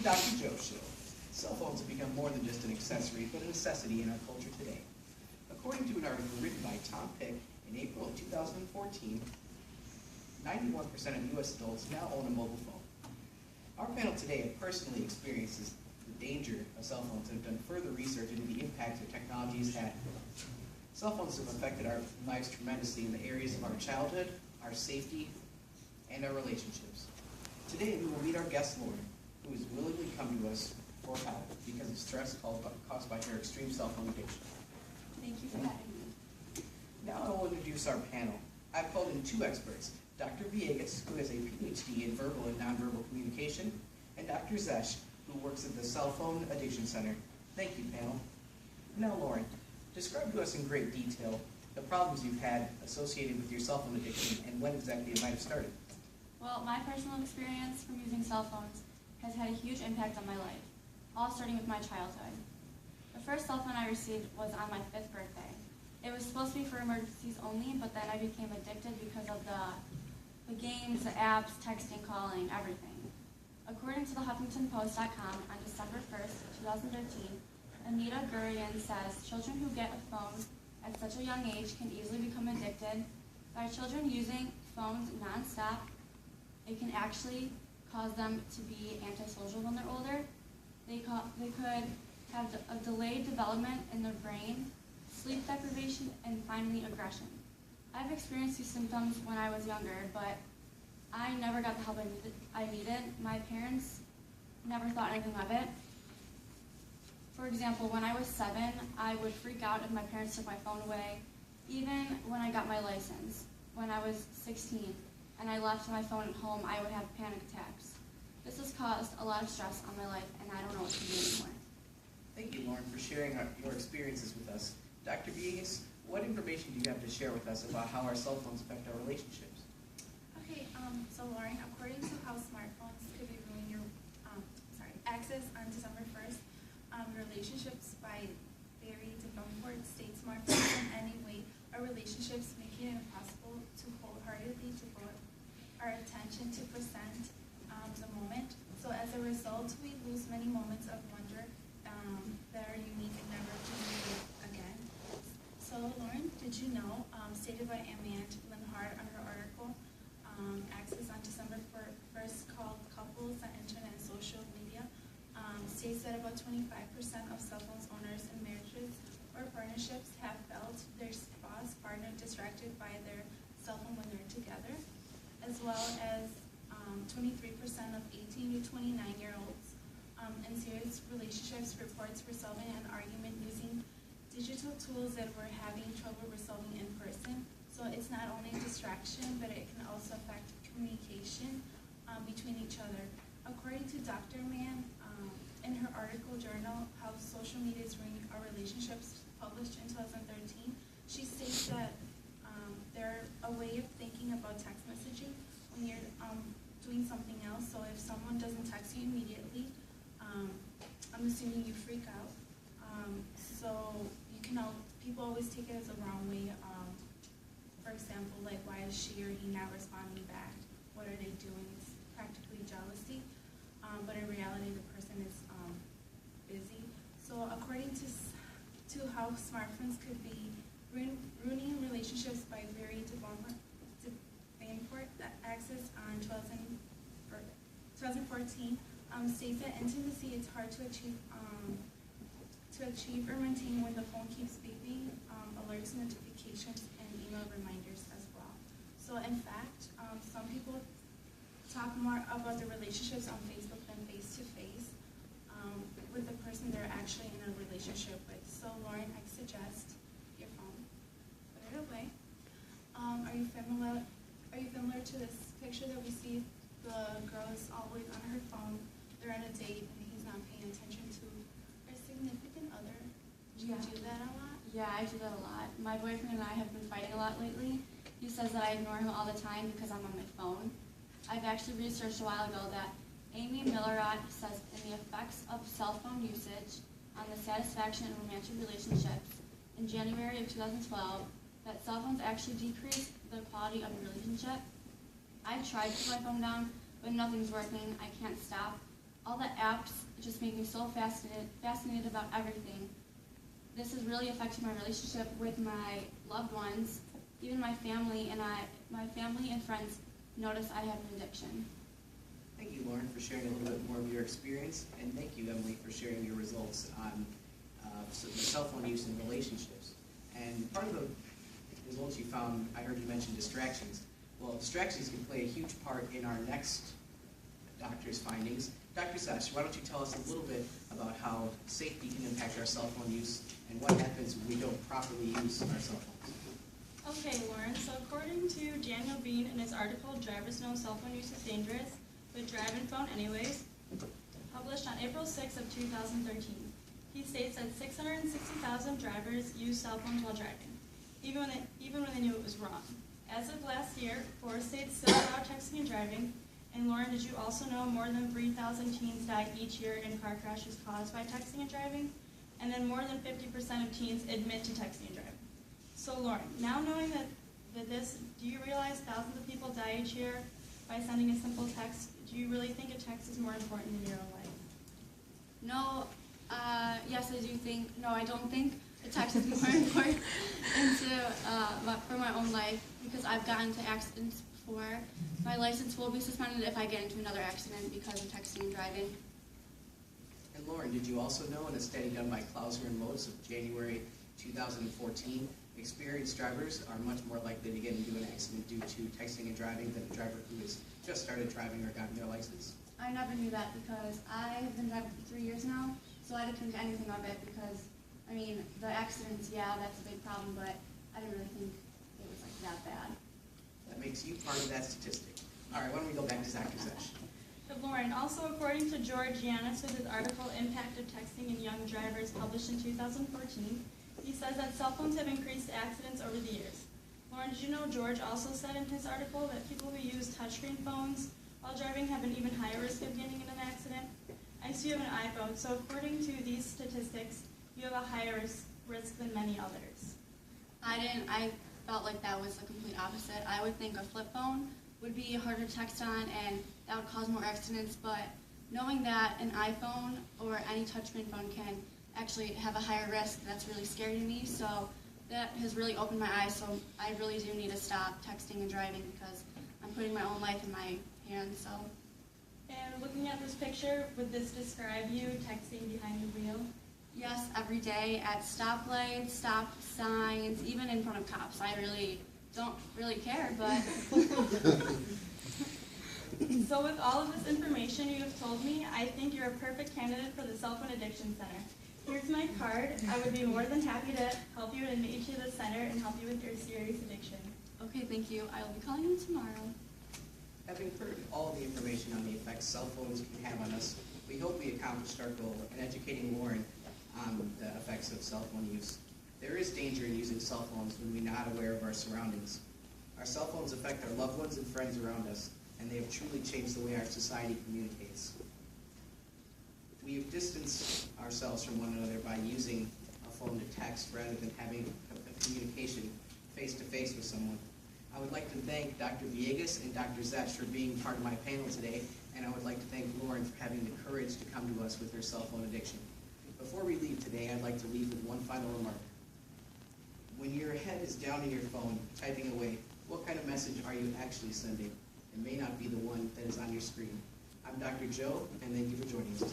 Dr. Joe Show. Cell phones have become more than just an accessory, but a necessity in our culture today. According to an article written by Tom Pick in April of 2014, 91% of U.S. adults now own a mobile phone. Our panel today have personally experienced the danger of cell phones and have done further research into the impact that technology has had. Cell phones have affected our lives tremendously in the areas of our childhood, our safety, and our relationships. Today we will meet our guest, Lauren, who has willingly come to us for help because of stress caused by her extreme cell phone addiction. Thank you for having me. Now I will introduce our panel. I've called in two experts, Dr. Villegas, who has a PhD in verbal and nonverbal communication, and Dr. Zesh, who works at the Cell Phone Addiction Center. Thank you, panel. Now, Lauren, describe to us in great detail the problems you've had associated with your cell phone addiction and when exactly it might have started. Well, my personal experience from using cell phones has had a huge impact on my life, all starting with my childhood. The first cell phone I received was on my 5th birthday. It was supposed to be for emergencies only, but then I became addicted because of the games, the apps, texting, calling, everything. According to the HuffingtonPost.com, on December 1st, 2013, Anita Gurian says children who get a phone at such a young age can easily become addicted. By children using phones nonstop, it can actually cause them to be antisocial when they're older. They could have a delayed development in their brain, sleep deprivation, and finally aggression. I've experienced these symptoms when I was younger, but I never got the help I needed. My parents never thought anything of it. For example, when I was 7, I would freak out if my parents took my phone away. Even when I got my license, when I was 16, and I left my phone at home, I would have panic attacks. This has caused a lot of stress on my life, and I don't know what to do anymore. Thank you, Lauren, for sharing your experiences with us. Dr. Villegas, what information do you have to share with us about how our cell phones affect our relationships? Okay, so Lauren, according to how smartphones could be ruining your access on December 1st, relationships by Barry DeBumford states smartphones in any way our relationships, making it impossible to wholeheartedly devote our attention to present the moment. So as a result, we lose many moments of wonder that are unique and never to be lived again. So Lauren, did you know, stated by Amanda Linhart on her article, Access on December 1st called Couples on Internet and Social Media, states that about 25% of cell phones owners in marriages or partnerships have felt their spouse partner distracted by their cell phone when they're together, as well as 23% of 18 to 29-year-olds in serious relationships reports resolving an argument using digital tools that were having trouble resolving in person. So it's not only distraction, but it can also affect communication between each other. According to Dr. Mann, in her article journal, How Social Media is Ruining Our Relationships, published in 2013, she states that they're a way of thinking about text messaging when you're doing something else. So if someone doesn't text you immediately, I'm assuming you freak out. So you can people always take it as a wrong way. For example, like, why is she or he not responding back? What are they doing? It's practically jealousy. But in reality, the person is busy. So according to how smartphones could be ruining relationships by Barry DeBumford, that Access on 2014 states that intimacy is hard to achieve or maintain when the phone keeps beeping, alerts, notifications, and email reminders as well. So in fact, some people talk more about their relationships on Facebook than face-to-face with the person they're actually in a relationship with. So Lauren, I suggest your phone, put it away. Are you familiar to this picture that we see? The girl is always on her phone. They're on a date and he's not paying attention to her significant other. Do you do that a lot? Yeah, I do that a lot. My boyfriend and I have been fighting a lot lately. He says that I ignore him all the time because I'm on my phone. I've actually researched a while ago that Amy Millerot says in the effects of cell phone usage on the satisfaction in romantic relationships in January of 2012 that cell phones actually decrease the quality of a relationship. I've tried to put my phone down, but nothing's working. I can't stop. All the apps just make me so fascinated about everything. This is really affecting my relationship with my loved ones. Even my family and friends notice I have an addiction. Thank you, Lauren, for sharing a little bit more of your experience, and thank you, Emily, for sharing your results on cell phone use in relationships. And part of the results you found, I heard you mention distractions. Well, distractions can play a huge part in our next doctor's findings. Dr. Sesh, why don't you tell us a little bit about how safety can impact our cell phone use and what happens when we don't properly use our cell phones? Okay, Lauren, so according to Daniel Bean in his article, Drivers Know Cell Phone Use is Dangerous, but Drive and Phone Anyways, published on April 6 of 2013. He states that 660,000 drivers use cell phones while driving, even when they knew it was wrong. As of last year, 4 states still allow texting and driving. And Lauren, did you also know more than 3,000 teens die each year in car crashes caused by texting and driving? And then more than 50% of teens admit to texting and driving. So Lauren, now knowing that this, do you realize thousands of people die each year by sending a simple text? Do you really think a text is more important than your own life? No, yes, I do think, no, I don't think a text is more important for my own life, because I've gotten into accidents before. My license will be suspended if I get into another accident because of texting and driving. And Lauren, did you also know in a study done by Clauser and Motes of January 2014, experienced drivers are much more likely to get into an accident due to texting and driving than a driver who has just started driving or gotten their license? I never knew that because I have been driving for 3 years now, so I didn't think anything of it because, I mean, the accidents, yeah, that's a big problem, but I didn't really think it was like that bad. That makes you part of that statistic. All right, why don't we go back to Dr. Sesh? But Lauren, also according to George Yanis with his article Impact of Texting in Young Drivers published in 2014, he says that cell phones have increased accidents over the years. Lauren, did you know George also said in his article that people who use touchscreen phones while driving have an even higher risk of getting in an accident? I see you have an iPhone, so according to these statistics, you have a higher risk than many others. I felt like that was the complete opposite. I would think a flip phone would be harder to text on and that would cause more accidents, but knowing that an iPhone or any touchscreen phone can actually have a higher risk, that's really scary to me, so that has really opened my eyes, so I really do need to stop texting and driving because I'm putting my own life in my hands, so. And looking at this picture, would this describe you texting behind the wheel? Yes, every day at stoplights, stop signs, even in front of cops. I really don't really care, but. So with all of this information you have told me, I think you're a perfect candidate for the Cell Phone Addiction Center. Here's my card. I would be more than happy to help you and admit you to the center and help you with your serious addiction. Okay, thank you. I will be calling you tomorrow. Having heard all the information on the effects cell phones can have on us, we hope we accomplished our goal in educating Lauren on the effects of cell phone use. There is danger in using cell phones when we're not aware of our surroundings. Our cell phones affect our loved ones and friends around us, and they have truly changed the way our society communicates. We have distanced ourselves from one another by using a phone to text rather than having a communication face-to-face with someone. I would like to thank Dr. Villegas and Dr. Zetch for being part of my panel today, and I would like to thank Lauren for having the courage to come to us with her cell phone addiction. Before we leave today, I'd like to leave with one final remark. When your head is down in your phone, typing away, what kind of message are you actually sending? It may not be the one that is on your screen. I'm Dr. Joe, and thank you for joining us today.